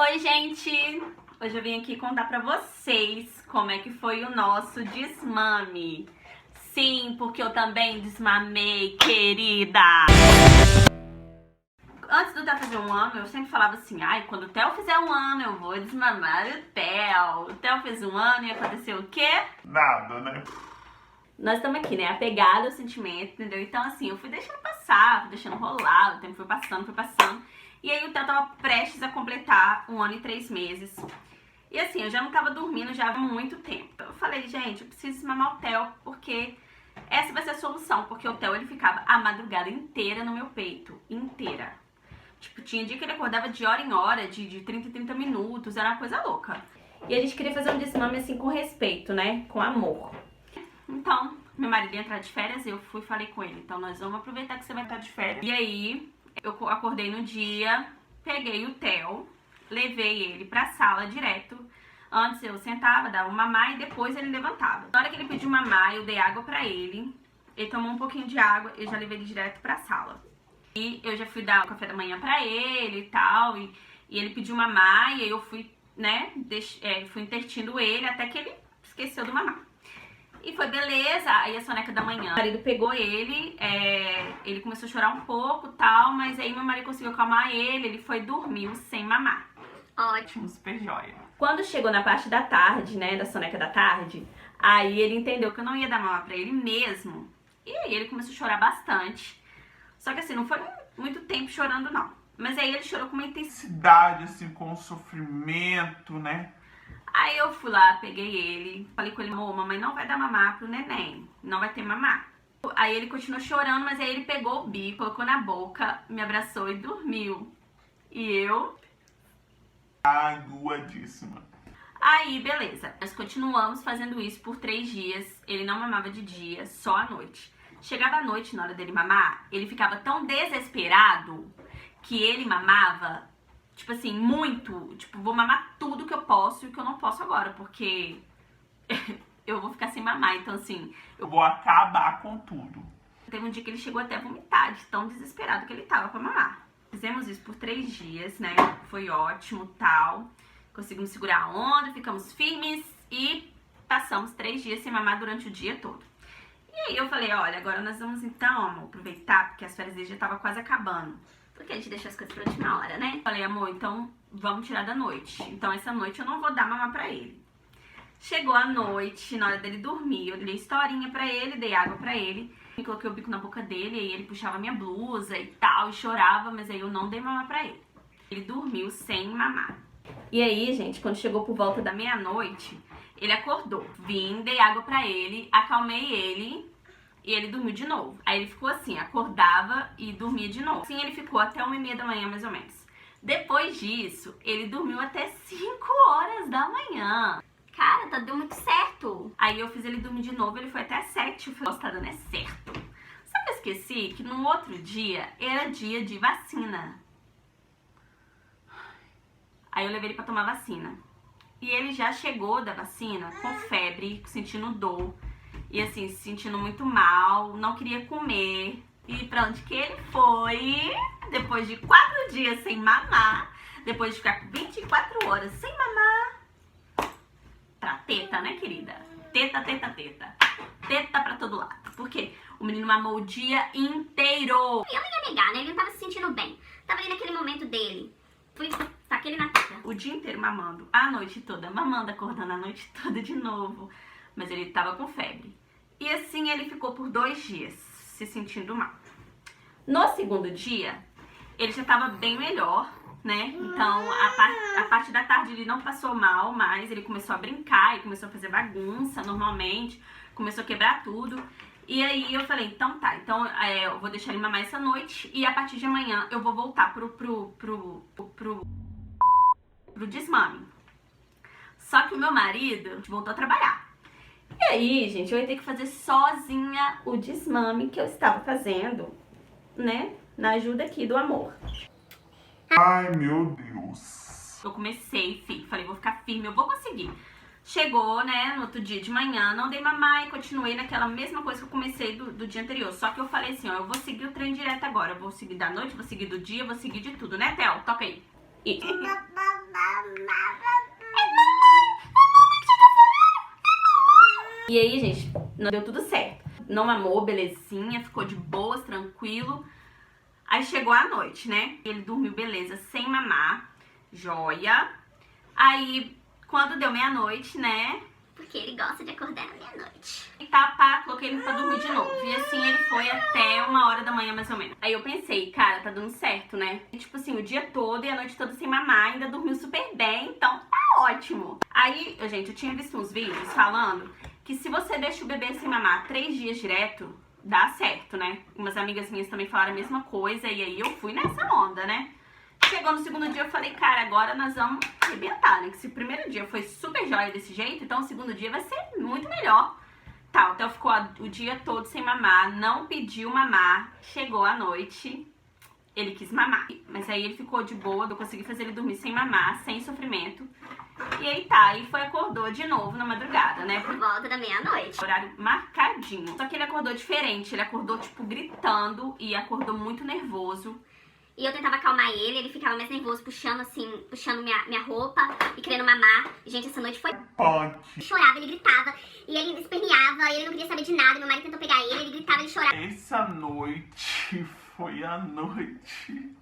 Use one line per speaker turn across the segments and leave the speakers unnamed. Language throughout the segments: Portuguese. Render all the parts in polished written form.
Oi, gente! Hoje eu vim aqui contar pra vocês como é que foi o nosso desmame. Sim, porque eu também desmamei, querida! Antes do Theo fazer 1 ano, eu sempre falava assim, ai, quando o Theo fizer 1 ano, eu vou desmamar o Theo. O Theo fez 1 ano e aconteceu o quê?
Nada, né?
Nós estamos aqui, né, apegada ao sentimento, entendeu? Então, assim, eu fui deixando passar, fui deixando rolar, o tempo foi passando. E aí o Theo tava prestes a completar 1 ano e 3 meses. E assim, eu já não tava dormindo já há muito tempo. Eu falei, gente, eu preciso desmamar o Theo, porque essa vai ser a solução. Porque o Theo, ele ficava a madrugada inteira no meu peito, inteira. Tipo, tinha dia que ele acordava de hora em hora, de 30 em 30 minutos, era uma coisa louca. E a gente queria fazer um desmame assim com respeito, né, com amor. Então, meu marido ia entrar de férias, eu fui e falei com ele, então nós vamos aproveitar que você vai estar de férias. E aí, eu acordei no dia, peguei o Theo, levei ele pra sala direto. Antes eu sentava, dava um mamar e depois ele levantava. Na hora que ele pediu mamar, eu dei água pra ele. Ele tomou um pouquinho de água, eu já levei ele direto pra sala. E eu já fui dar o café da manhã pra ele e tal, e ele pediu mamar, e aí eu fui, né, fui intertindo ele até que ele esqueceu do mamar. E foi beleza, aí a soneca da manhã, o marido pegou ele, ele começou a chorar um pouco e tal, mas aí meu marido conseguiu acalmar ele foi dormir sem mamar.
Ótimo, super joia.
Quando chegou na parte da tarde, né, da soneca da tarde, aí ele entendeu que eu não ia dar mamar pra ele mesmo, e aí ele começou a chorar bastante. Só que assim, não foi muito tempo chorando não, mas aí ele chorou com uma intensidade,
Assim, com sofrimento, né?
Aí eu fui lá, peguei ele, falei com ele, amor, mamãe não vai dar mamar pro neném, não vai ter mamar. Aí ele continuou chorando, mas aí ele pegou o bico, colocou na boca, me abraçou e dormiu. E eu...
aguadíssima.
Aí, beleza. Nós continuamos fazendo isso por 3 dias, ele não mamava de dia, só à noite. Chegava à noite, na hora dele mamar, ele ficava tão desesperado que ele mamava... tipo assim, muito, tipo, vou mamar tudo que eu posso e o que eu não posso agora, porque eu vou ficar sem mamar, então assim...
eu vou acabar com tudo.
Teve um dia que ele chegou até a vomitar, de tão desesperado que ele tava pra mamar. Fizemos isso por 3 dias, né, foi ótimo, tal, conseguimos segurar a onda, ficamos firmes e passamos 3 dias sem mamar durante o dia todo. E aí eu falei, olha, agora nós vamos então, amor, aproveitar, porque as férias dele já tava quase acabando. Porque a gente deixa as coisas pra última hora, né? Falei, amor, então vamos tirar da noite. Então essa noite eu não vou dar mamar pra ele. Chegou a noite, na hora dele dormir, eu dei historinha pra ele, dei água pra ele. Coloquei o bico na boca dele, aí ele puxava minha blusa e tal, e chorava, mas aí eu não dei mamar pra ele. Ele dormiu sem mamar. E aí, gente, quando chegou por volta da meia-noite, ele acordou. Vim, dei água pra ele, acalmei ele... e ele dormiu de novo. Aí ele ficou assim, acordava e dormia de novo. Assim ele ficou até 1h30 da manhã, mais ou menos. Depois disso, ele dormiu até 5 horas da manhã. Cara, deu muito certo. Aí eu fiz ele dormir de novo, ele foi até 7. Eu falei, nossa, tá dando certo. Só que eu esqueci que no outro dia era dia de vacina. Aí eu levei ele pra tomar vacina. E ele já chegou da vacina com febre, sentindo dor. E assim, se sentindo muito mal, não queria comer. E pra onde que ele foi? Depois de 4 dias sem mamar, depois de ficar 24 horas sem mamar, pra teta, né, querida? Teta, teta, teta. Teta pra todo lado. Por quê? O menino mamou o dia inteiro.
Eu não ia negar, né? Ele não tava se sentindo bem. Tava ali naquele momento dele. Fui taquei ele na teta.
O dia inteiro mamando, a noite toda mamando, acordando a noite toda de novo. Mas ele tava com febre. E assim ele ficou por 2 dias, se sentindo mal. No segundo dia, ele já tava bem melhor, né? Então, a parte da tarde ele não passou mal, mas ele começou a brincar e começou a fazer bagunça normalmente, começou a quebrar tudo. E aí eu falei, então tá, então eu vou deixar ele mamar essa noite e a partir de amanhã eu vou voltar pro desmame. Só que o meu marido voltou a trabalhar. E aí, gente, eu ia ter que fazer sozinha o desmame que eu estava fazendo, né? Na ajuda aqui do amor.
Ai, meu Deus.
Eu comecei, falei, vou ficar firme, eu vou conseguir. Chegou, né, no outro dia de manhã, não dei mamar e continuei naquela mesma coisa que eu comecei do dia anterior. Só que eu falei assim, ó, eu vou seguir o trem direto agora. Eu vou seguir da noite, vou seguir do dia, vou seguir de tudo, né, Theo? Toca aí. E... E aí, gente, não deu tudo certo. Não mamou, belezinha, ficou de boas, tranquilo. Aí chegou a noite, né? Ele dormiu, beleza, sem mamar, joia. Aí, quando deu meia-noite, né?
Porque ele gosta de acordar na meia-noite.
E tá, coloquei ele pra dormir de novo. E assim ele foi até 1h da manhã, mais ou menos. Aí eu pensei, cara, tá dando certo, né? E, tipo assim, o dia todo e a noite toda sem mamar, ainda dormiu super bem, então tá ótimo. Aí, gente, eu tinha visto uns vídeos falando que se você deixa o bebê sem mamar 3 dias direto, dá certo, né? Umas amigas minhas também falaram a mesma coisa, e aí eu fui nessa onda, né? Chegou no segundo dia, eu falei, cara, agora nós vamos arrebentar, né? Que se o primeiro dia foi super jóia desse jeito, então o segundo dia vai ser muito melhor. Tá, o Theo ficou o dia todo sem mamar, não pediu mamar, chegou à noite, ele quis mamar. Mas aí ele ficou de boa, eu consegui fazer ele dormir sem mamar, sem sofrimento. E aí tá, e acordou de novo na madrugada, né?
Por volta da meia-noite.
Horário marcadinho. Só que ele acordou diferente, ele acordou, tipo, gritando e acordou muito nervoso.
E eu tentava acalmar ele ficava mais nervoso, puxando minha roupa e querendo mamar. Gente, essa noite foi...
Punk.
Chorava, ele gritava, e ele esperneava, e ele não queria saber de nada. Meu marido tentou pegar ele gritava, ele chorava.
Essa noite foi a noite.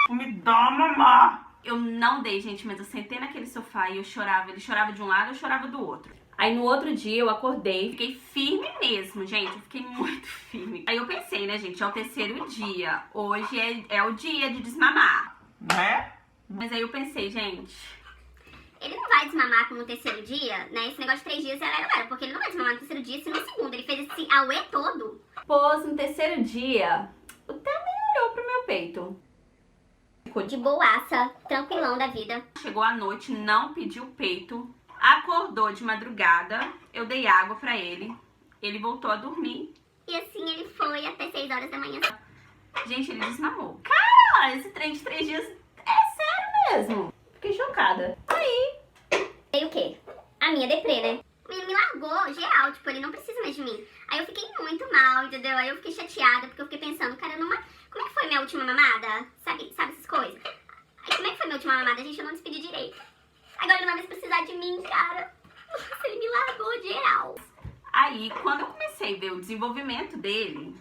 Me dá mamar.
Eu não dei, gente, mas eu sentei naquele sofá e eu chorava. Ele chorava de um lado, eu chorava do outro. Aí no outro dia eu acordei, fiquei firme mesmo, gente, eu fiquei muito firme. Aí eu pensei, né, gente, é o 3º dia, hoje é o dia de desmamar.
Né?
Mas aí eu pensei, gente...
Ele não vai desmamar como no 3º dia, né? Esse negócio de 3 dias era, porque ele não vai desmamar no 3º dia, se no segundo ele fez esse auê todo.
Pôs no 3º dia, o Theo nem olhou pro meu peito.
Ficou de boaça, tranquilão da vida.
Chegou à noite, não pediu peito. Acordou de madrugada, eu dei água pra ele voltou a dormir.
E assim ele foi até 6 horas da manhã.
Gente, ele desmamou. Cara, esse trem de 3 dias é sério mesmo. Fiquei chocada. Aí...
Veio o quê? A minha deprê, né? O menino me largou, geral, tipo, ele não precisa mais de mim. Aí eu fiquei muito mal, entendeu? Aí eu fiquei chateada, porque eu fiquei pensando, cara, como é que foi minha última mamada? Sabe essas coisas? Aí como é que foi minha última mamada? Gente, eu não despedi direito. Agora ele não vai mais precisar de mim, cara. Nossa, ele me largou geral.
Aí, quando eu comecei a ver o desenvolvimento dele,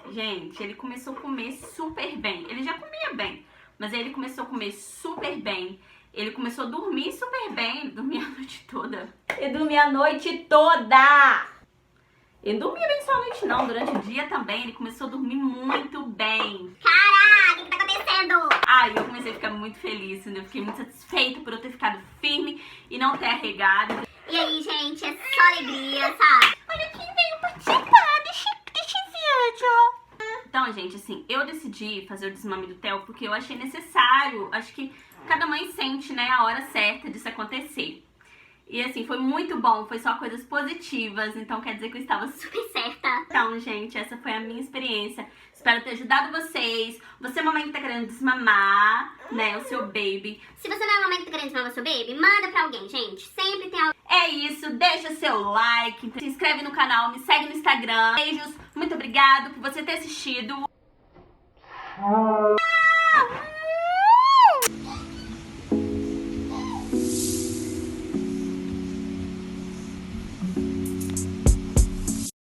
gente, ele começou a comer super bem. Ele já comia bem, mas aí ele começou a comer super bem. Ele começou a dormir super bem. Ele dormia a noite toda. Ele dormia a noite toda! Ele não dormia bem só a noite, não. Durante o dia também, ele começou a dormir muito bem.
Caraca, o que tá acontecendo?
Aí eu comecei a ficar muito feliz, entendeu? Eu fiquei muito satisfeita por eu ter ficado firme e não ter arregado.
E aí, gente, é só alegria, sabe? Olha quem veio participar desse vídeo.
Então, gente, assim, eu decidi fazer o desmame do Theo porque eu achei necessário. Acho que cada mãe sente, né, a hora certa disso acontecer. E assim, foi muito bom, foi só coisas positivas, então quer dizer que eu estava super certa. Então, gente, essa foi a minha experiência. Espero ter ajudado vocês. Você, mamãe que tá querendo desmamar, né, o seu baby.
Se você não é mamãe que tá querendo desmamar o seu baby, manda pra alguém, gente. Sempre tem alguém.
É isso, deixa seu like, se inscreve no canal, me segue no Instagram. Beijos, muito obrigado por você ter assistido.